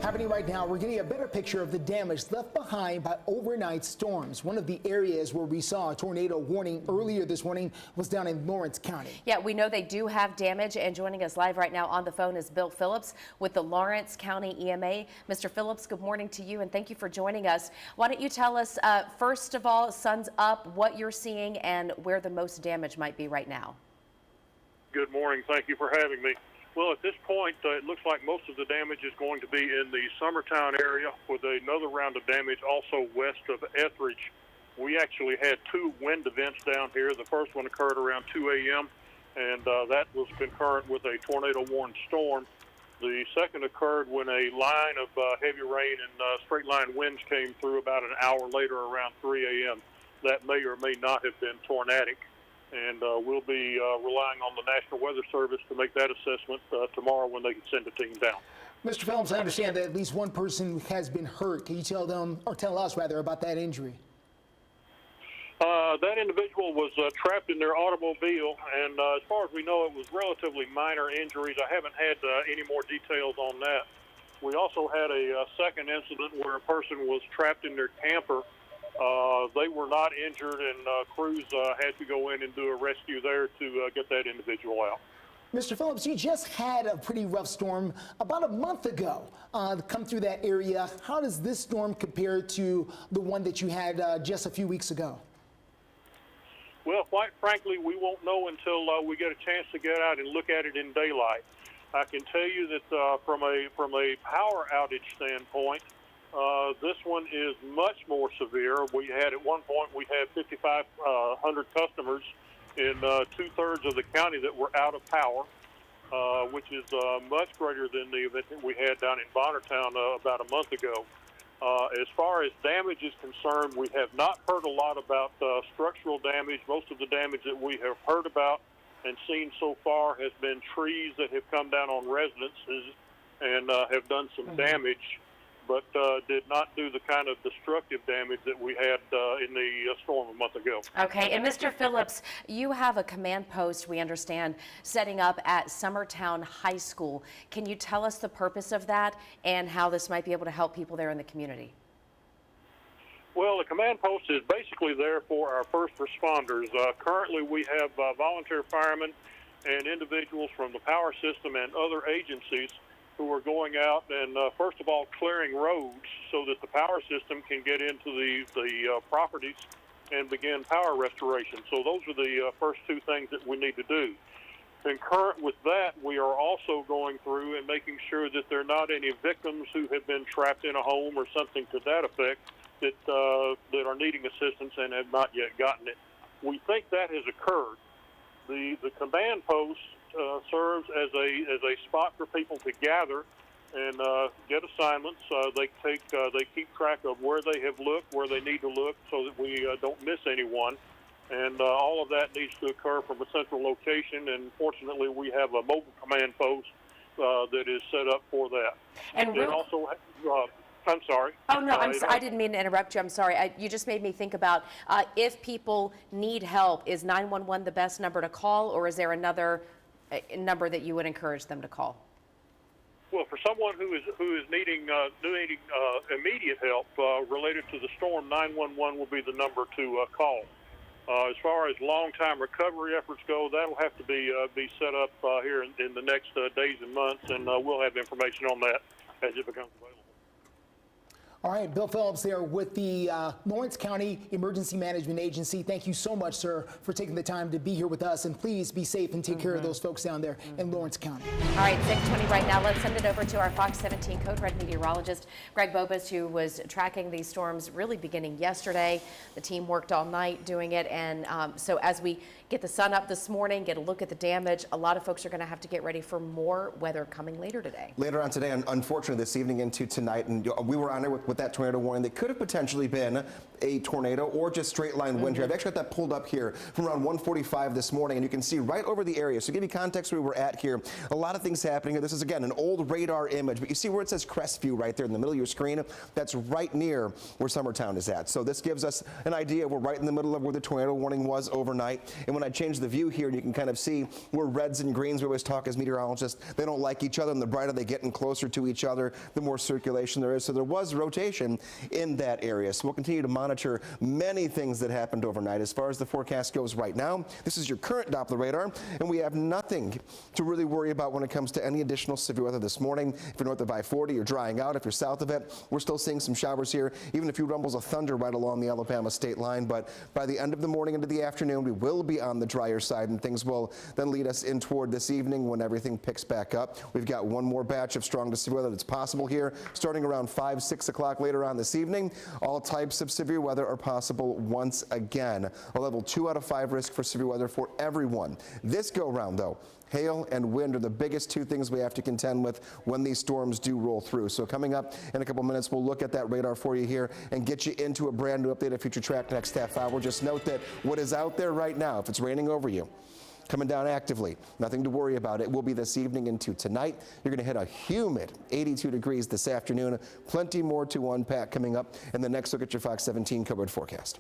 Happening right now, we're getting a better picture of the damage left behind by overnight storms. One of the areas where we saw a tornado warning earlier this morning was down in Lawrence County. Yeah, we know they do have damage, and joining us live right now on the phone is Bill Phillips with the Lawrence County EMA. Mr. Phillips, good morning to you, and thank you for joining us. Why don't you tell us, first of all, sun's up, what you're seeing and where the most damage might be right now? Good morning. Thank you for having me. Well, at this point, it looks like most of the damage is going to be in the Summertown area, with another round of damage also west of Ethridge. We actually had two wind events down here. The first one occurred around 2 a.m., and that was concurrent with a tornado-warned storm. The second occurred when a line of heavy rain and straight-line winds came through about an hour later around 3 a.m. That may or may not have been tornadic. And we'll be relying on the National Weather Service to make that assessment tomorrow when they can send a team down. Mr. Phillips, I understand that at least one person has been hurt. Can you tell them, or tell us rather, about that injury? That individual was trapped in their automobile, and as far as we know, it was relatively minor injuries. I haven't had any more details on that. We also had a second incident where a person was trapped in their camper. They were not injured, and crews had to go in and do a rescue there to get that individual out. Mr. Phillips, you just had a pretty rough storm about a month ago come through that area. How does this storm compare to the one that you had just a few weeks ago? Well, quite frankly, we won't know until we get a chance to get out and look at it in daylight. I can tell you that from a power outage standpoint, this one is much more severe. We had at one point 5,500 customers in 2/3 of the county that were out of power, which is much greater than the event that we had down in Bonnertown about a month ago. As far as damage is concerned, we have not heard a lot about structural damage. Most of the damage that we have heard about and seen so far has been trees that have come down on residences and have done some damage, but did not do the kind of destructive damage that we had in the storm a month ago. Okay, and Mr. Phillips, you have a command post, we understand, setting up at Summertown High School. Can you tell us the purpose of that and how this might be able to help people there in the community? Well, the command post is basically there for our first responders. Currently, we have volunteer firemen and individuals from the power system and other agencies who are going out and, first of all, clearing roads so that the power system can get into the properties and begin power restoration. So those are the first two things that we need to do. Concurrent with that, we are also going through and making sure that there are not any victims who have been trapped in a home or something to that effect that are needing assistance and have not yet gotten it. We think that has occurred. The command post serves as a spot for people to gather and get assignments. They keep track of where they have looked, where they need to look, so that we don't miss anyone. And all of that needs to occur from a central location. And fortunately, we have a mobile command post that is set up for that. And also, I'm sorry. Oh, no, I didn't mean to interrupt you. I'm sorry. You just made me think about if people need help, is 911 the best number to call, or is there another number that you would encourage them to call? Well, for someone who is needing immediate help related to the storm, 911 will be the number to call. As far as long-time recovery efforts go, that'll have to be set up here in the next days and months, and we'll have information on that as it becomes available. All right, Bill Phillips there with the Lawrence County Emergency Management Agency. Thank you so much, sir, for taking the time to be here with us. And please be safe and take care of those folks down there in Lawrence County. All right, 6:20 right now. Let's send it over to our Fox 17 Code Red meteorologist, Greg Bobas, who was tracking these storms really beginning yesterday. The team worked all night doing it. And so as we get the sun up this morning, get a look at the damage, a lot of folks are going to have to get ready for more weather coming later today. Later on today, and unfortunately this evening into tonight. And we were on there with with that tornado warning that could have potentially been a tornado or just straight line wind here. I've actually got that pulled up here from around 1:45 this morning, and you can see right over the area. So to give you context where we're at here, a lot of things happening here. This is, again, an old radar image, but you see where it says Crestview right there in the middle of your screen? That's right near where Summertown is at. So this gives us an idea. We're right in the middle of where the tornado warning was overnight. And when I change the view here, you can kind of see where reds and greens, we always talk as meteorologists, they don't like each other, and the brighter they get and closer to each other, the more circulation there is. So there was rotation in that area. So we'll continue to monitor many things that happened overnight. As far as the forecast goes right now, this is your current Doppler radar, and we have nothing to really worry about when it comes to any additional severe weather this morning. If you're north of I-40, you're drying out. If you're south of it, we're still seeing some showers here, even a few rumbles of thunder right along the Alabama state line. But by the end of the morning into the afternoon, we will be on the drier side, and things will then lead us in toward this evening when everything picks back up. We've got one more batch of strong to severe weather that's possible here, starting around 5, 6 o'clock later on this evening. All types of severe weather are possible once again. A level 2 out of 5 risk for severe weather for everyone. This go round, though, hail and wind are the biggest two things we have to contend with when these storms do roll through. So coming up in a couple minutes, we'll look at that radar for you here and get you into a brand new update of Future Track next half hour. Just note that what is out there right now, if it's raining over you, coming down actively, nothing to worry about. It will be this evening into tonight. You're going to hit a humid 82 degrees this afternoon. Plenty more to unpack coming up in the next look at your Fox 17 covered forecast.